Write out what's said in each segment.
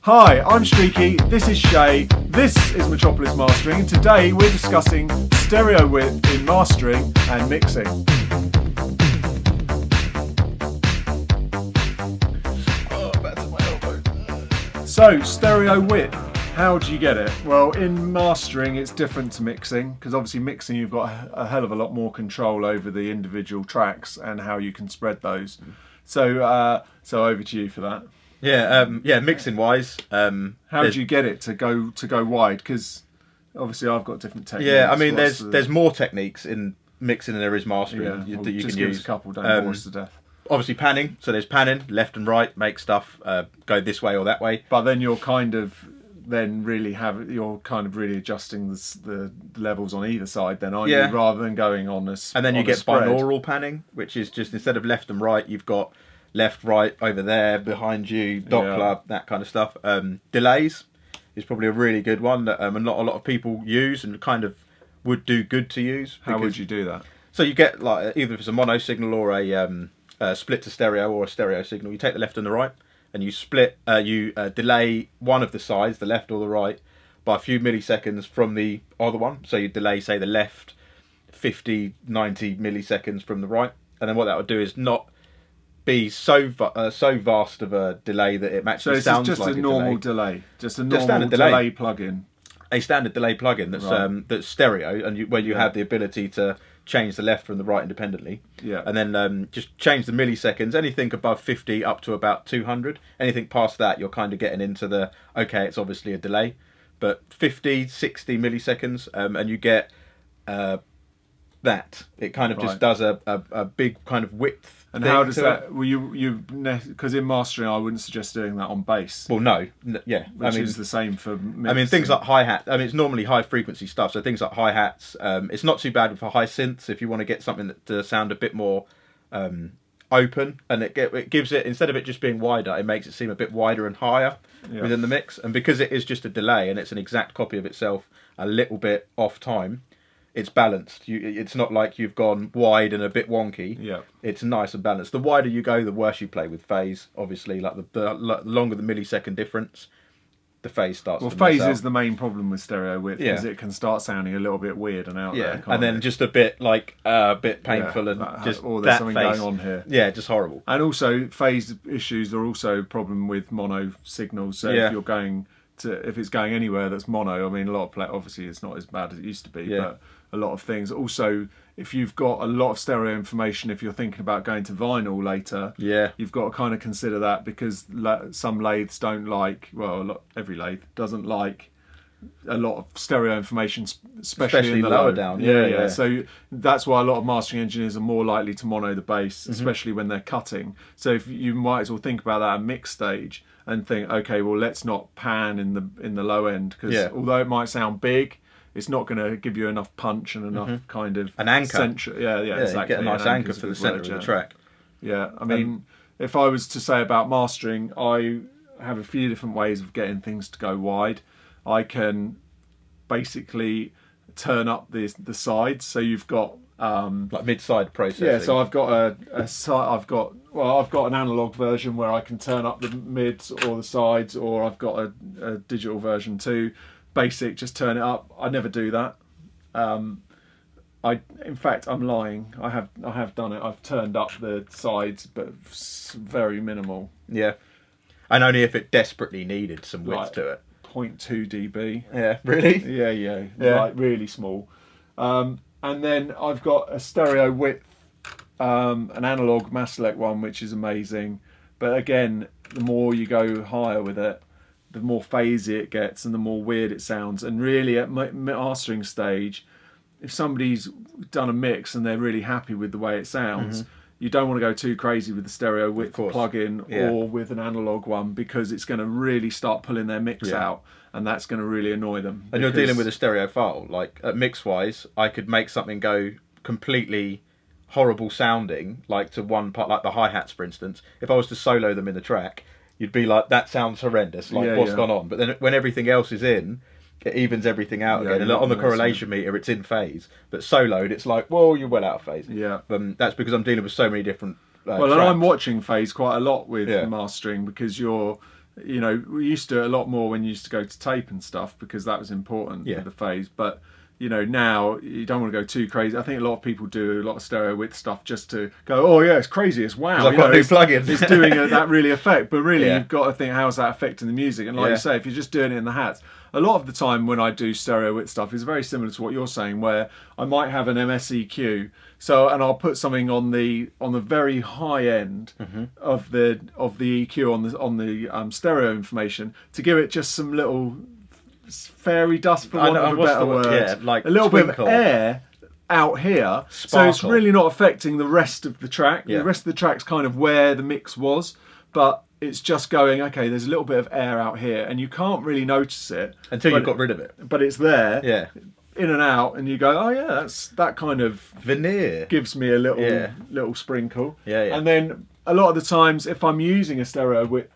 Hi, I'm Streaky, this is Shay, this is Metropolis Mastering, and today we're discussing stereo width in mastering and mixing. Oh, back to my elbow. So, stereo width, how do you get it? Well, in mastering it's different to mixing, because obviously mixing you've got a hell of a lot more control over the individual tracks and how you can spread those. So over to you for that. Yeah, mixing wise. How do you get it to go wide? Because obviously I've got different techniques. Yeah, I mean, there's more techniques in mixing than there is mastering that you can use. Just give us a couple, don't bore us to death. Obviously panning, so there's panning, left and right, make stuff go this way or that way. But then you're kind of really adjusting the levels on either side then, aren't you? Rather than going on a and then you get binaural panning, which is just instead of left and right, you've got left, right, over there, behind you, Doppler, that kind of stuff. Delays is probably a really good one that a lot of people use and kind of would do good to use. How would you do that? So you get like either if it's a mono signal or a split to stereo or a stereo signal. You take the left and the right, and you split. You delay one of the sides, the left or the right, by a few milliseconds from the other one. So you delay, say, the left 50, 90 milliseconds from the right, and then what that would do is not be so vast of a delay that it actually sounds just like a normal delay. Just a normal standard delay plug-in. A standard delay plug-in that's stereo, and where you have the ability to change the left from the right independently. Yeah. And then just change the milliseconds. Anything above 50 up to about 200. Anything past that, you're kind of getting into the it's obviously a delay, but 50, 60 milliseconds, and you get that. It kind of just does a big kind of width. And how does that? Well, you because in mastering, I wouldn't suggest doing that on bass. Well, no, yeah, which is the same for mixing. I mean, things like hi-hat. I mean, it's normally high frequency stuff. So things like hi-hats. It's not too bad for high synths if you want to get something to sound a bit more open, and it gives it, instead of it just being wider, it makes it seem a bit wider and higher within the mix. And because it is just a delay and it's an exact copy of itself, a little bit off time, it's balanced. It's not like you've gone wide and a bit wonky. Yeah, it's nice and balanced. The wider you go, the worse you play with phase. Obviously, like the longer the millisecond difference, the phase starts. Well, phase is the main problem with stereo width, because it can start sounding a little bit weird and out there. And then just a bit painful and just there's something going on here. Yeah, just horrible. And also, phase issues are also a problem with mono signals. So if it's going anywhere that's mono, I mean, a lot of obviously it's not as bad as it used to be, but a lot of things. Also, if you've got a lot of stereo information, if you're thinking about going to vinyl later, you've got to kind of consider that, because some lathes don't like, every lathe doesn't like a lot of stereo information, especially in the lower down. Yeah. So that's why a lot of mastering engineers are more likely to mono the bass, especially when they're cutting. So if you might as well think about that at mix stage and think, okay, well, let's not pan in the low end, because although it might sound big, it's not going to give you enough punch and enough kind of an anchor. Exactly. Get a nice anchor for the centre of the track. Yeah, I mean, if I was to say about mastering, I have a few different ways of getting things to go wide. I can basically turn up the sides, so you've got like mid-side processing. Yeah, so I've got I've got an analog version where I can turn up the mids or the sides, or I've got a digital version too. Basic, just turn it up. I never do that. In fact, I'm lying. I have done it. I've turned up the sides, but very minimal. Yeah, and only if it desperately needed some width to it. 0.2 dB. Yeah, really? Yeah. Like really small. And then I've got a stereo width, an analog Maselec one, which is amazing. But again, the more you go higher with it, the more phasey it gets and the more weird it sounds. And really, at mastering stage, if somebody's done a mix and they're really happy with the way it sounds, you don't want to go too crazy with the stereo width plug-in or with an analog one, because it's going to really start pulling their mix out, and that's going to really annoy them. And you're dealing with a stereo file. Like, at mix-wise, I could make something go completely horrible sounding, like to one part, like the hi-hats, for instance. If I was to solo them in the track, you'd be like, that sounds horrendous, what's gone on? But then when everything else is in, it evens everything out again. And on the correlation meter, it's in phase. But soloed, it's like, well, you're well out of phase. Yeah. That's because I'm dealing with so many different and I'm watching phase quite a lot with mastering, because you're You know, we used to do it a lot more when you used to go to tape and stuff because that was important for the phase. But you know, now you don't want to go too crazy. I think a lot of people do a lot of stereo width stuff just to go, oh yeah, it's crazy, it's wow. I've got new plugins. It's doing that really effect. But really, you've got to think, how's that affecting the music? And like you say, if you're just doing it in the hats, a lot of the time when I do stereo width stuff is very similar to what you're saying, where I might have an MSEQ, and I'll put something on the very high end of the EQ on the stereo information to give it just some little fairy dust, for want of a better word, like a little twinkle. bit of air out here, Sparkle. so it's really not affecting the rest of the track. The rest of the track's kind of where the mix was, but it's just going, okay, there's a little bit of air out here, and you can't really notice it until you've got rid of it. But it's there, in and out, and you go, oh yeah, that kind of veneer gives me a little sprinkle. And then a lot of the times, if I'm using a stereo width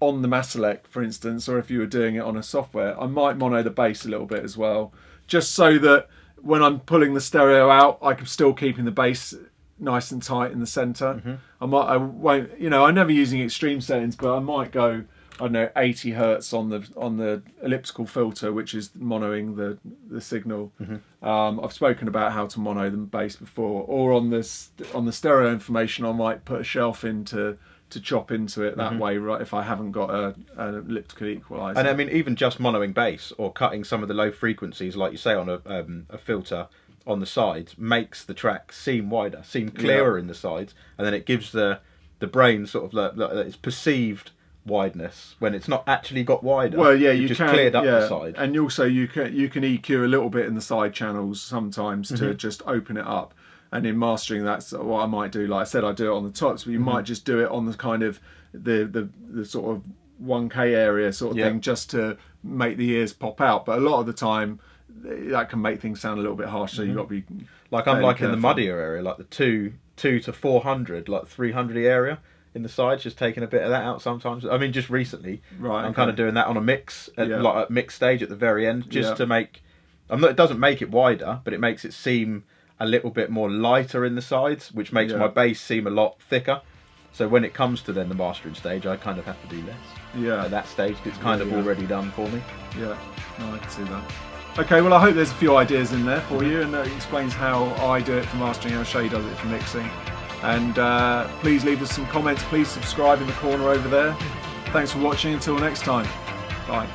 on the Master Select, for instance, or if you were doing it on a software, I might mono the bass a little bit as well, just so that when I'm pulling the stereo out, I'm still keeping the bass nice and tight in the center. I won't, you know, I'm never using extreme settings, but I might go, I don't know, 80 hertz on the elliptical filter, which is monoing the signal. I've spoken about how to mono the bass before, or on the stereo information, I might put a shelf in to chop into it that way, right? If I haven't got an elliptical equalizer. And I mean, even just monoing bass or cutting some of the low frequencies, like you say, on a filter on the sides, makes the track seem wider, seem clearer in the sides, and then it gives the brain sort of its perceived wideness when it's not actually got wider. Well, yeah, you just cleared up the side, and also you can EQ a little bit in the side channels sometimes to just open it up. And in mastering, that's what I might do. Like I said, I do it on the tops, but you might just do it on the kind of the sort of 1K area sort of thing, just to make the ears pop out. But a lot of the time, that can make things sound a little bit harsh. So you've got to be like I'm like careful. In the muddier area, like the 2 to 400, like 300 area in the sides, just taking a bit of that out sometimes. I mean, just recently, I'm kind of doing that on a mix, like at mix stage at the very end, just to make. It doesn't make it wider, but it makes it seem a little bit more lighter in the sides, which makes my bass seem a lot thicker. So when it comes to then the mastering stage, I kind of have to do less. At that stage, it's kind of already done for me. No, I can see that. Okay, well, I hope there's a few ideas in there for you, and it explains how I do it for mastering, how Shay does it for mixing. And please leave us some comments. Please subscribe in the corner over there. Thanks for watching. Until next time. Bye.